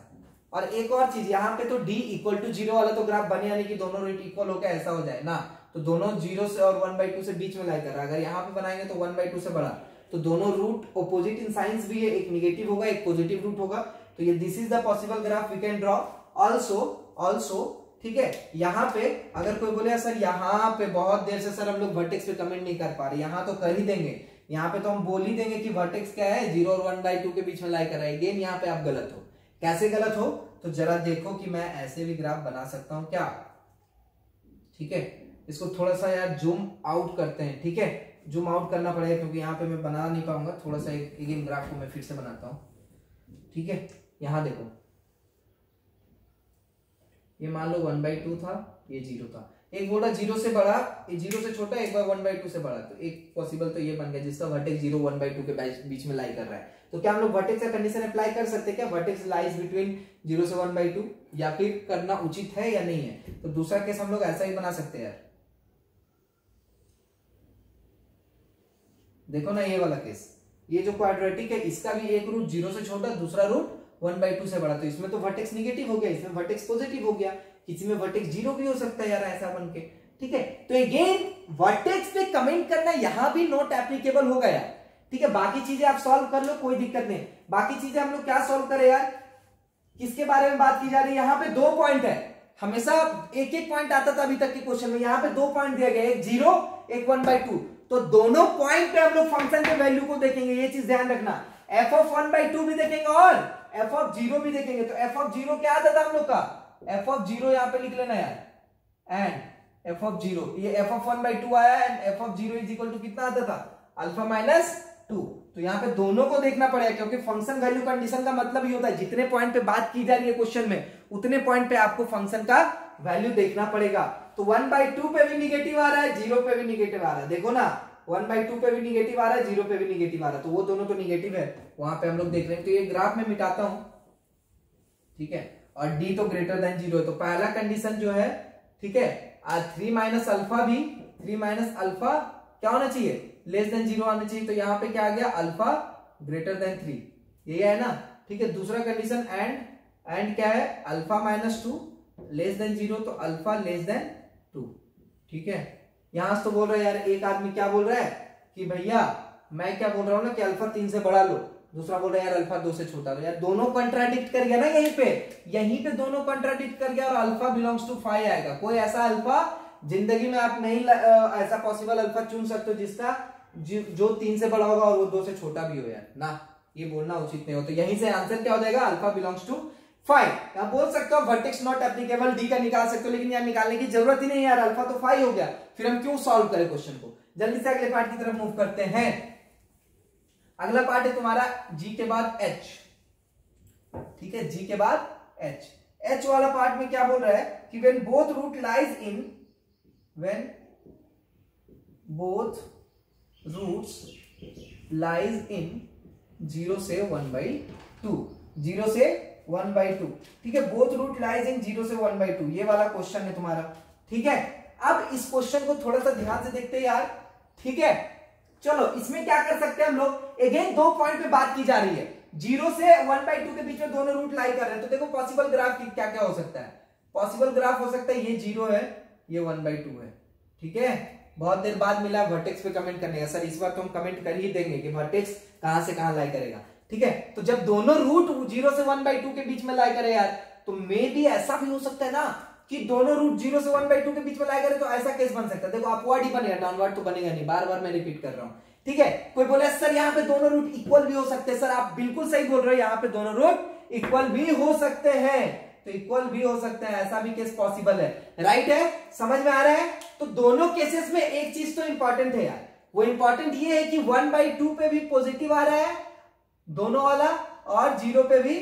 और एक और चीज, यहाँ पे तो d इक्वल टू 0 वाला तो ग्राफ बने, यानी कि दोनों रूट इक्वल होकर ऐसा हो जाए ना, तो दोनों 0 से और 1/2 से बीच में लाई कर रहा है। अगर यहाँ पे बनाएंगे तो 1/2 से बड़ा, तो दोनों रूट ऑपोजिट इन साइंस भी है, एक निगेटिव होगा एक पॉजिटिव रूट होगा। तो ये this is the possible graph we can draw. Also ठीक है, यहाँ पे अगर कोई बोले सर यहाँ पे बहुत देर से सर हम लोग वर्टेक्स पे कमेंट नहीं कर पा रहे, यहाँ तो कर ही देंगे, यहाँ पे तो हम बोल ही देंगे कि वर्टेक्स क्या है, 0 और 1/2 के बीच में लाई कर रहा है। अगेन यहाँ पे आप गलत हो। कैसे गलत हो, तो जरा देखो कि मैं ऐसे भी ग्राफ बना सकता हूं क्या। ठीक है, इसको थोड़ा सा यार जूम आउट करते हैं। ठीक है, जूम आउट करना पड़ेगा क्योंकि यहाँ पे मैं बना नहीं पाऊंगा। थोड़ा सा एक ग्राफ को मैं फिर से बनाता हूं। ठीक है, यहां देखो, ये मान लो 1/2 था, ये 0 था। एक बोला 0 से बड़ा, ये 0 से छोटा, एक बार 1/2 से बड़ा, तो एक पॉसिबल तो ये बन गया जिसका वर्टेक्स 0 1/2 के बीच में लाई कर रहा है। तो क्या हम लोग वर्टेक्स का कंडीशन अप्लाई कर सकते हैं क्या, वर्टेक्स लाइज बिटवीन 0 से 1/2, या फिर करना उचित है या नहीं है। तो दूसरा केस हम लोग ऐसा ही बना सकते हैं यार। देखो ना ये वाला केस, ये जो क्वाड्रेटिक है इसका भी एक रूट 0 से छोटा, दूसरा रूट 1/2 से बड़ा, तो इसमें तो वर्टेक्स निगेटिव हो गया, इसमें वर्टेक्स पॉजिटिव हो गया, किसी में वर्टेक्स 0 भी हो सकता है यार ऐसा बन के। ठीक है, तो अगेन वर्टेक्स पे कमेंट करना यहां भी नॉट एप्लीकेबल हो गया। ठीक है, बाकी चीजें आप सॉल्व कर लो, कोई दिक्कत नहीं। बाकी चीजें हम लोग क्या सॉल्व करें यार, किसके बारे में बात की जा रही है, यहाँ पे 2 पॉइंट है, हमेशा एक एक पॉइंट आता था अभी तक के क्वेश्चन में, यहाँ पे 2 पॉइंट दिया गया, एक 0 एक 1/2, तो दोनों पॉइंट पे हम लोग फंक्शन के वैल्यू को देखेंगे, ये चीज ध्यान रखना। f of 1/2 भी देखेंगे और f of 0 भी देखेंगे। तो f of 0 क्या आता था हम लोग का, f of 0 यहाँ पे लिख लेना यार, एंड f of 0, ये f of 1/2 आया, and f of 0 is equal to कितना आता था, अल्फा माइनस 2। तो यहाँ पे दोनों को देखना पड़ेगा, क्योंकि फंक्शन वैल्यू कंडीशन का मतलब ही होता है जितने पॉइंट पे बात की जा रही है क्वेश्चन में, उतने पॉइंट पे आपको फंक्शन का वैल्यू देखना पड़ेगा। तो 1/2 पे भी निगेटिव आ रहा है, 0 पे भी निगेटिव आ रहा है, देखो ना 1/2 पे भी निगेटिव आ रहा है, 0 पे भी निगेटिव आ रहा है, तो वो दोनों तो निगेटिव है, वहां पे हम लोग देख रहे हैं। तो ये ग्राफ में मिटाता हूं, ठीक है, और d तो ग्रेटर देन 0 है, तो पहला कंडीशन जो है, ठीक है, 3 माइनस अल्फा भी, 3 माइनस अल्फा क्या होना चाहिए, लेस देन 0 आना चाहिए। तो यहाँ पे क्या आ गया, अल्फा ग्रेटर देन 3, यही है ना। ठीक है, दूसरा कंडीशन एंड क्या है, अल्फा माइनस 2 लेस देन 0, तो अल्फा लेस देन 2। ठीक है, यहां से तो बोल रहा है यार, एक आदमी क्या बोल रहा है कि भैया मैं क्या बोल रहा हूं ना कि अल्फा 3 से बड़ा लो, दूसरा बोल रहा है यार अल्फा 2 से छोटा लो। यार दोनों कंट्राडिक्ट कर गया ना, यहीं पे दोनों कंट्राडिक्ट कर गया, और अल्फा बिलोंग्स टू 5 आएगा। कोई ऐसा अल्फा जिंदगी में आप नहीं ऐसा पॉसिबल अल्फा चुन सकते हो जिसका जो 3 से बड़ा होगा और वो 2 से छोटा भी हो यार ना, ये बोलना उचित नहीं हो। तो यहीं से आंसर क्या हो जाएगा, अल्फा बिलोंग्स टू 5। आप बोल सकते हो वर्टेक्स नॉट एप्लीकेबल, डी का निकाल सकते हो, लेकिन यार निकालने की जरूरत ही नहीं यार, अल्फा तो 5 हो गया, फिर हम क्यों सॉल्व करें क्वेश्चन को। जल्दी से अगले पार्ट की तरफ मूव करते हैं। अगला पार्ट है तुम्हारा जी के बाद एच। ठीक है, जी के बाद एच वाला पार्ट में क्या बोल रहा है कि when both root lies in, when both roots lies in 0 से 1/2, 0 से 1/2। ठीक है, बोथ रूट लाइज इन 0 से 1/2, ये वाला क्वेश्चन है तुम्हारा। ठीक है, अब इस क्वेश्चन को थोड़ा सा ध्यान से देखते हैं यार। ठीक है, चलो इसमें क्या कर सकते हैं हम लोग, अगेन 2 पॉइंट पे बात की जा रही है, 0 से 1/2 के बीच में दोनों रूट लाई कर रहे हैं। तो देखो पॉसिबल ग्राफ क्या क्या हो सकता है, पॉसिबल ग्राफ हो सकता है ये 0 है, ये 1/2 है। ठीक है, बहुत देर बाद मिला वर्टेक्स पे कमेंट करने का, सर इस बार तो हम कमेंट कर ही देंगे कि वर्टेक्स कहां से कहां लाई करेगा। ठीक है, तो जब दोनों रूट 0 से 1/2 के बीच में लाई करे यार, तो मे भी ऐसा भी हो सकता है ना कि दोनों रूट 0 से 1/2 के बीच में लाई करे, तो ऐसा केस बन सकता है। देखो अपवर्ड ही बनेगा, डाउनवर्ड तो बनेगा नहीं, बार बार मैं रिपीट कर रहा हूं। ठीक है, कोई बोले सर यहाँ पे दोनों रूट इक्वल भी हो सकते हैं, सर आप बिल्कुल सही बोल रहे हो, यहाँ पे दोनों रूट इक्वल भी हो सकते हैं, तो इक्वल भी हो सकते हैं, ऐसा भी केस पॉसिबल है। राइट है, समझ में आ रहा है। तो दोनों केसेस में एक चीज तो इंपॉर्टेंट है यार, वो इंपॉर्टेंट ये है कि 1/2 पे भी पॉजिटिव आ रहा है दोनों वाला, और 0 पे भी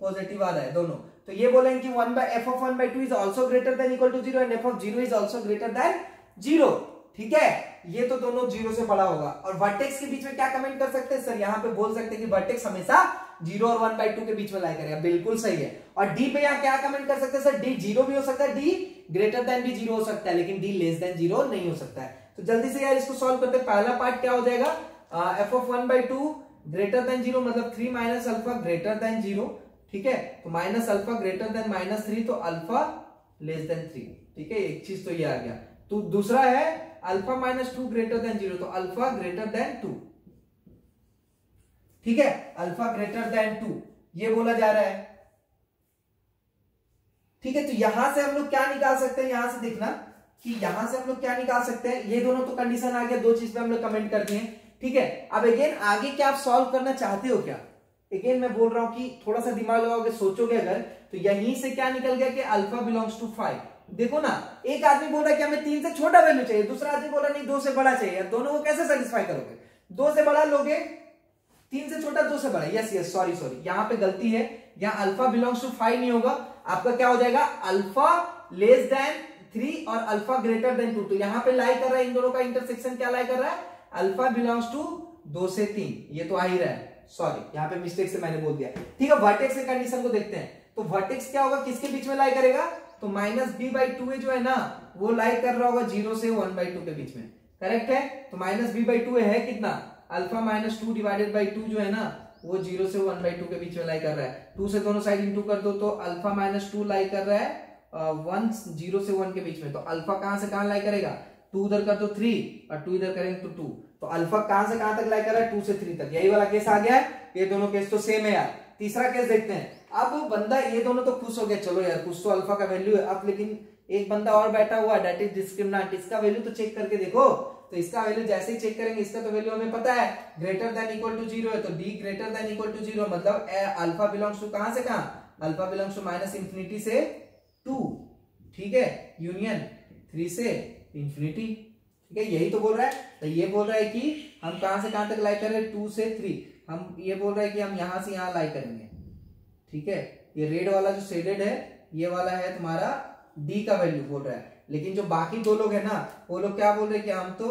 पॉजिटिव आ रहा है दोनों। तो ये बोलेंगे कि f of 1/2 is also greater than equal to 0 and f of 0 is also greater than 0। ठीक है, ये तो दोनों 0 से बड़ा होगा। और वर्टेक्स के बीच में क्या कमेंट कर सकते हैं, सर यहाँ पे बोल सकते हैं कि वर्टेक्स हमेशा 0 और 1/2 के बीच में लाई करेगा, बिल्कुल सही है। और डी पे यहाँ क्या कमेंट कर सकते हैं, सर डी 0 भी हो सकता है, डी ग्रेटर देन भी 0 हो सकता है, लेकिन डी लेस देन 0 नहीं हो सकता है। तो जल्दी से यार इसको सॉल्व करते हैं। पहला पार्ट क्या हो जाएगा, f of 1/2 ग्रेटर देन 0 मतलब 3 माइनस अल्फा ग्रेटर देन 0, ठीक है। तो माइनस अल्फा ग्रेटर देन -3 तो अल्फा लेस देन 3, ठीक है। एक चीज तो ये आ गया। तो दूसरा है अल्फा -2 ग्रेटर देन 0 तो अल्फा ग्रेटर देन 2, ठीक है। अल्फा ग्रेटर देन 2 ये बोला जा रहा है, ठीक है। तो यहां से हम लोग क्या निकाल सकते हैं, यहां से देखना कि यहां से हम लोग क्या निकाल सकते हैं। ये दोनों तो कंडीशन आ गया, दो चीज पे हम लोग कमेंट कर दिए, ठीक है। अब अगेन आगे क्या आप सॉल्व करना चाहते हो क्या? अगेन मैं बोल रहा हूं कि थोड़ा सा दिमाग लगाओगे, सोचोगे अगर, तो यहीं से क्या निकल गया कि अल्फा बिलोंग्स टू 5। देखो ना, एक आदमी बोल रहा है कि हमें 3 से छोटा वैल्यू चाहिए, दूसरा आदमी बोल रहा नहीं 2 से बड़ा चाहिए। दोनों को कैसे सेटिस्फाई करोगे? 2 से बड़ा लोगे, 3 से छोटा 2 से बड़ा। यस यस, सॉरी यहां पे गलती है, यहां अल्फा बिलोंग्स टू 5 नहीं होगा, आपका क्या हो जाएगा अल्फा लेस देन 3 और अल्फा ग्रेटर देन 2। तो यहां पे लाई कर रहा है, इन दोनों का इंटरसेक्शन क्या लाई कर रहा है, अल्फा बिलोंग्स टू 2 से 3, ये तो आ ही रहा है। सॉरी यहां पे मिस्टेक से मैंने बोल दिया, ठीक है। वर्टेक्स के कंडीशन को देखते हैं। तो वर्टेक्स क्या होगा, किसके बीच में लाई करेगा, तो -b/2 जो है ना वो लाई कर रहा होगा 0 से 1/2 के बीच में, करेक्ट है। तो -b/2 है कितना, अल्फा -2 डिवाइडेड बाई 2 जो है ना वो 0 से 1/2 के बीच में लाई कर रहा है। 2 से दोनों साइड इंटू कर दो तो अल्फा -2 लाई कर रहा है 0 से 1 के बीच में। तो अल्फा कहां से कहां लाई करेगा, 2 उधर कर दो 3 और 2 इधर करेंगे तो 2। तो अल्फा कहां से कहां तक लाई कर रहा है, 2 से 3 तक। यही वाला केस आ गया है, ये दोनों केस तो सेम है यार। तीसरा केस देखते हैं। अब बंदा, ये दोनों तो खुश हो गया, चलो यार कुछ तो अल्फा का वैल्यू है। अब लेकिन एक बंदा और बैठा हुआ, दैट इज डिस्क्रिमिनेंट, इसका वैल्यू तो चेक करके देखो। तो इसका वैल्यू जैसे ही चेक करेंगे, इसका तो वैल्यू हमें पता है ग्रेटर देन इक्वल टू 0 है, तो d greater than equal to 0 मतलब अल्फा बिलोंग्स टू कहां से कहां, अल्फा बिलोंग्स टू -इंफिनिटी से 2, ठीक है, यूनियन 3 से इंफिनिटी, ठीक है। यही तो बोल रहा है। तो ये बोल रहा है कि हम कहां से कहां तक लाई कर रहे हैं, 2 से 3। हम ये बोल रहे हैं कि हम यहां से यहां लाई करेंगे, ठीक है। ये रेड वाला जो शेडेड है ये वाला है तुम्हारा d का वैल्यू बोल रहा है। लेकिन जो बाकी दो लोग है ना, वो लोग क्या बोल रहे हैं कि हम तो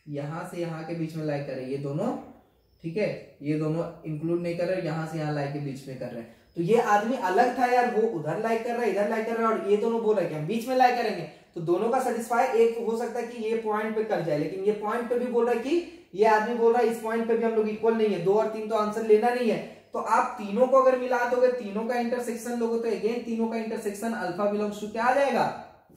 यहां से यहां के बीच में लाई कर रहे हैं, ये दोनों, ठीक है, ये दोनों इंक्लूड नहीं कर रहे, यहां से यहां लाई के बीच में कर रहे हैं। तो ये आदमी अलग था यार, वो उधर लाई कर रहा है, इधर लाई कर रहा है, और ये दोनों बोल रहे हैं कि हम बीच में लाई करेंगे। तो दोनों का सेटिस्फाई, एक हो सकता है कि ये पॉइंट पे कर जाए, लेकिन ये पॉइंट पे भी बोल रहा है कि ये आदमी बोल रहा है इस पॉइंट पे भी हम लोग इक्वल नहीं है। 2 और 3 तो आंसर लेना नहीं है। तो आप तीनों को अगर मिला दोगे, तीनों का इंटरसेक्शन लोगे, तो अगेन तीनों का इंटरसेक्शन अल्फा बिलोंग्स टू क्या आ जाएगा,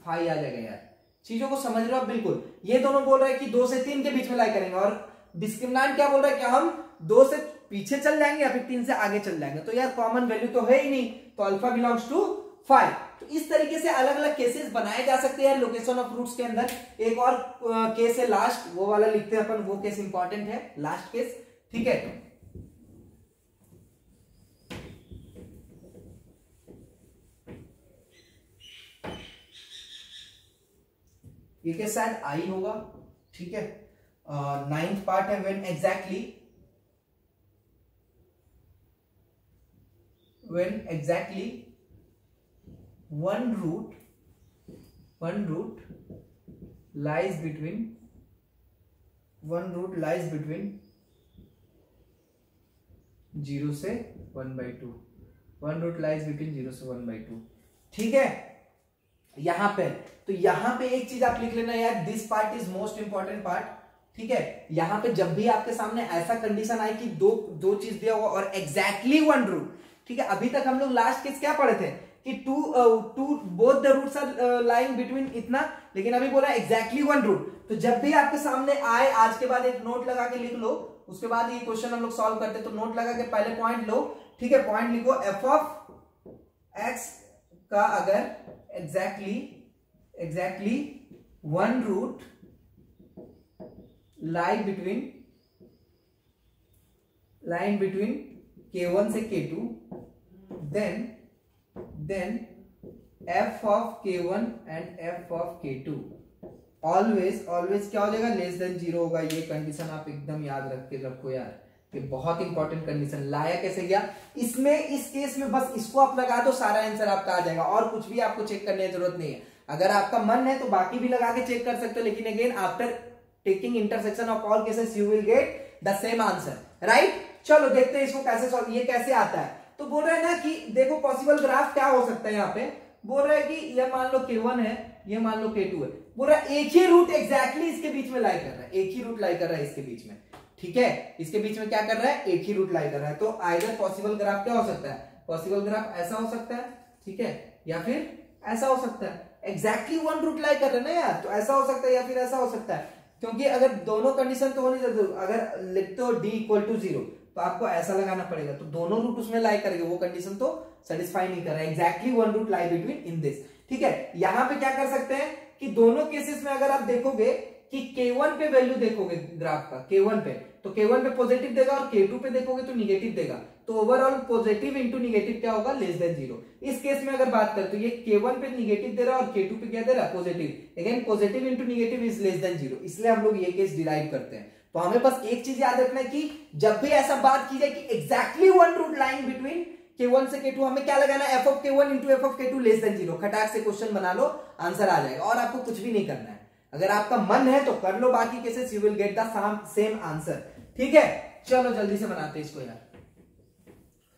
5 आ जाएगा यार। चीजों को समझ रहे हो आप बिल्कुल। ये दोनों बोल रहे हैं कि 2 से 3 के बीच में लाई करेंगे, और डिस्क्रिमिनेंट क्या बोल रहा है कि हम 2 से पीछे चल जाएंगे या फिर 3 से आगे चल जाएंगे। तो यार कॉमन वैल्यू तो है ही नहीं, तो अल्फा बिलोंग्स टू 5। तो इस तरीके से अलग अलग केसेस बनाए जा सकते हैं लोकेशन ऑफ रूट्स के अंदर। एक और केस है लास्ट, वो वाला लिखते हैं अपन, वो केस इंपॉर्टेंट है, लास्ट केस, ठीक है। ये केस शायद आई होगा, ठीक है। 9th पार्ट है, when exactly one root lies between 0 से 1/2, 1 रूट लाइज बिटवीन 0 से 1/2, ठीक है। यहां पे, तो यहां पे एक चीज आप लिख लेना यार, this part is most important part, ठीक है। यहां पे जब भी आपके सामने ऐसा कंडीशन आए कि दो चीज दिया हुआ और एग्जैक्टली 1 रूट, ठीक है। अभी तक हम लोग लास्ट केस क्या पढ़े थे कि to both the roots are lying between इतना, लेकिन अभी बोला एग्जैक्टली 1 रूट। तो जब भी आपके सामने आए, आज के बाद एक नोट लगा के लिख लो, उसके बाद ये क्वेश्चन हम लोग सॉल्व करते, तो नोट लगा के पहले पॉइंट लो, ठीक है। पॉइंट लिखो, एफ ऑफ एक्स का अगर exactly 1 route line between k1 से k2, then f of k1 and f of k2 always क्या हो जाएगा, लेस देन 0 होगा। ये कंडीशन आप एकदम याद रख के रखो यार, ये बहुत इंपॉर्टेंट कंडीशन। लाया कैसे गया इसमें, इस केस में बस इसको आप लगा दो, सारा आंसर आपका आ जाएगा, और कुछ भी आपको चेक करने की जरूरत नहीं है। अगर आपका मन है तो बाकी भी लगा के चेक कर सकते हो, लेकिन again after taking intersection of all cases you will get the same answer, right. चलो देखते हैं इसको कैसे सॉल्व, ये कैसे आता है। तो बोल रहा है ना कि देखो पॉसिबल ग्राफ क्या हो सकता है। यहाँ पे बोल रहा है कि ये मान लो k1 है, ये मान लो k2 है। बोल रहा है एक ही रूट एग्जैक्टली इसके बीच में लाई कर रहा है, एक ही रूट लाई कर रहा है इसके बीच में, ठीक है, इसके बीच में क्या कर रहा है, एक ही रूट लाई कर रहा है। तो आइदर पॉसिबल ग्राफ क्या हो सकता है, पॉसिबल ग्राफ ऐसा हो सकता है, ठीक है, या फिर ऐसा हो सकता है। एग्जैक्टली वन रूट लाई कर रहे हैं ना यार, तो ऐसा हो सकता है या फिर ऐसा हो सकता है, क्योंकि अगर दोनों कंडीशन तो हो नहीं सकते। अगर लिखते हो डी इक्वल टू 0 तो आपको ऐसा लगाना पड़ेगा, तो दोनों रूट उसमें लाई करेंगे, वो कंडीशन तो सेटिस्फाई नहीं कर रहा है। Exactly one root lie between in this, ठीक है। यहां पे क्या कर सकते हैं कि दोनों केसेस में अगर आप देखोगे कि K1 पे वैल्यू देखोगे ग्राफ का, K1 पे तो K1 पे पॉजिटिव देगा और K2 पे देखोगे तो निगेटिव देगा। तो ओवरऑल पॉजिटिव इंटू निगेटिव क्या होगा, लेस देन 0। इस केस में अगर बात करें तो ये K1 पे निगेटिव दे रहा है और K2 पे क्या दे रहा है, positive. Again positive into negative is less than 0, इसलिए हम लोग ये केस डिराइव करते हैं। तो हमें बस एक चीज याद रखना है कि जब भी ऐसा बात की जाए कि exactly one route line between K1 से K2, हमें क्या लगाना है, f of K1 into f of K2 less than 0। खटाक से क्वेश्चन बना लो, आंसर आ जाएगा, और आपको कुछ भी नहीं करना है। अगर आपका मन है तो कर लो, बाकी cases you will get the same answer, ठीक है। चलो जल्दी से बनाते हैं इसको यार,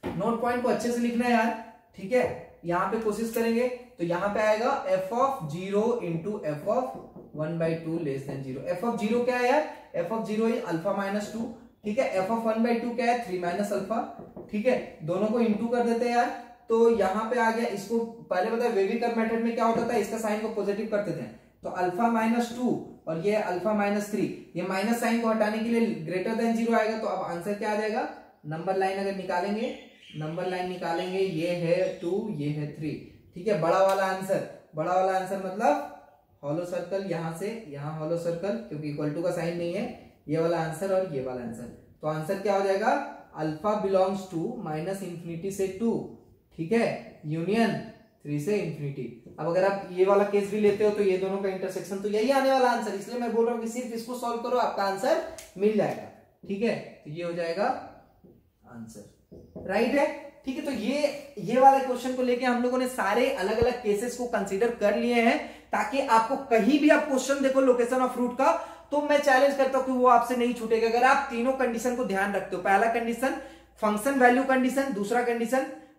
नोट पॉइंट को अच्छे से लिखना है यार, ठीक है। यहां पे कोशिश करेंगे तो यहां पे आएगा f of 0 into f of 1/2 less than 0। f of 0 क्या है यार, f of 0 is alpha minus 2, ठीक है। f of 1/2 क्या है, 3 माइनस अल्फा, ठीक है। दोनों को इंटू कर देते हैं यार, तो यहां पे आ गया। इसको पहले पता है वेविकर मेथड में क्या होता था, इसका साइन को पॉजिटिव करते थे, तो अल्फा माइनस 2 और ये अल्फा माइनस 3, ये माइनस साइन को हटाने के लिए ग्रेटर देन 0 आएगा। तो अब आंसर क्या आ जाएगा, नंबर लाइन अगर निकालेंगे, नंबर लाइन निकालेंगे, ये है 2, ये है 3, ठीक है। बड़ा वाला आंसर मतलब हॉलो सर्कल, यहां से यहां हॉलो सर्कल, क्योंकि इक्वल टू का साइन नहीं है, ये वाला आंसर और ये वाला आंसर। तो आंसर क्या हो जाएगा, alpha belongs to minus infinity से 2, ठीक है, यूनियन 3 से इंफिनिटी। अब अगर आप ये वाला केस भी लेते हो तो ये दोनों का इंटरसेक्शन तो यही आने वाला आंसर, इसलिए मैं बोल रहा हूं कि सिर्फ इसको सॉल्व करो, आपका आंसर मिल जाएगा, ठीक है। तो ये हो जाएगा आंसर, राइट है, ठीक है। तो ये वाला क्वेश्चन को लेके हम लोगों ने सारे अलग अलग केसेस को कंसीडर कर लिए हैं, ताकि आपको कहीं भी आप क्वेश्चन देखो लोकेशन ऑफ रूट का, तो मैं चैलेंज करता हूं कि वो आपसे नहीं छूटेगा अगर आप तीनों कंडीशन को ध्यान रखते हो। पहला कंडीशन फंक्शन वैल्यू कंडीशन,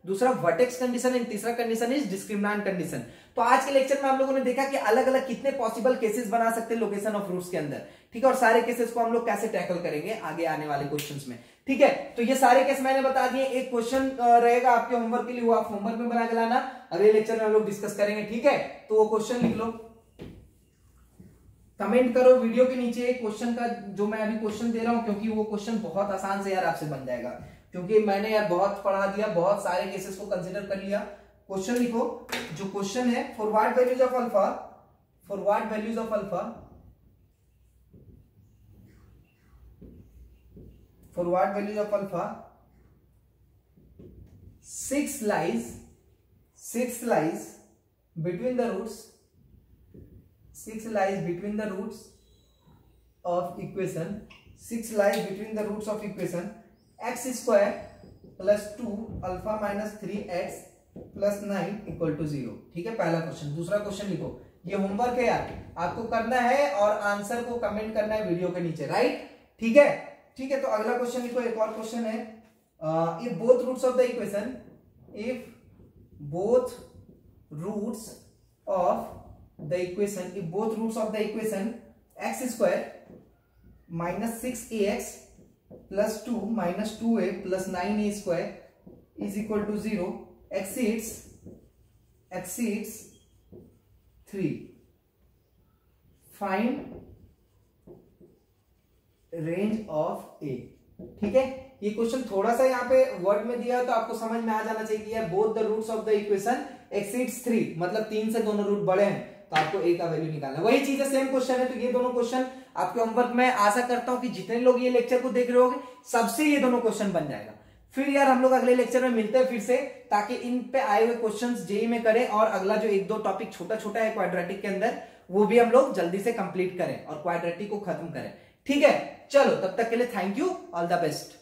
दूसरा वर्टेक्स कंडीशन एंड तीसरा कंडीशन इज डिस्क्रिमिनेंट कंडीशन। तो आज के लेक्चर में हम लोगों ने देखा कि अलग अलग कितने पॉसिबल केसेस बना सकते हैं लोकेशन ऑफ रूट्स के अंदर, ठीक है। और सारे केसेस को हम लोग कैसे टैकल करेंगे आगे आने वाले क्वेश्चंस में, ठीक है। तो ये सारे केस मैंने बता दिए। एक क्वेश्चन रहेगा आपके होमवर्क के लिए, वो आप होमवर्क में बना के लाना, अगले लेक्चर में हम लोग डिस्कस करेंगे, ठीक है। तो वो क्वेश्चन लिख लो, कमेंट करो वीडियो के नीचे क्वेश्चन का, जो मैं अभी क्वेश्चन दे रहा हूं, क्योंकि वो क्वेश्चन बहुत आसान से यार आपसे बन जाएगा, क्योंकि मैंने यार बहुत पढ़ा दिया, बहुत सारे केसेस को कंसीडर कर लिया। क्वेश्चन लिखो, जो क्वेश्चन है, for what values of alpha 6 lies between the roots of equation x square plus 2 alpha minus 3x plus 9 equal to 0, ठीक है। पहला क्वेश्चन। दूसरा क्वेश्चन लिखो, ये होमवर्क है यार, आपको करना है और आंसर को कमेंट करना है वीडियो के नीचे, राइट, ठीक है, ठीक है। तो अगला क्वेश्चन लिखो, एक और क्वेश्चन है, if both roots of the equation x square minus 6ax plus 2 minus 2a plus 9a square is equal to 0 exceeds 3, find range of a, ठीक है। ये क्वेश्चन थोड़ा सा यहाँ पे वर्ड में दिया है, तो आपको समझ में आ जाना चाहिए कि both the roots of the equation exceeds 3, मतलब 3 से दोनों रूट बड़े हैं, तो आपको a का वैल्यू निकालना है। वही चीज है, सेम क्वेश्चन है। तो ये दोनों क्वेश्चन आपके होमवर्क में, आशा करता हूं कि जितने लोग ये लेक्चर को देख रहे होंगे सबसे ये दोनों क्वेश्चन बन जाएगा। फिर यार हम लोग अगले लेक्चर में मिलते हैं फिर से, ताकि इन पे आए हुए क्वेश्चंस जेईई में करें, और अगला जो 1-2 टॉपिक छोटा छोटा है क्वाड्रेटिक के अंदर, वो भी हम लोग जल्दी से कंप्लीट करें और क्वाड्रेटिक को खत्म करें, ठीक है। चलो तब तक के लिए thank you, all the best.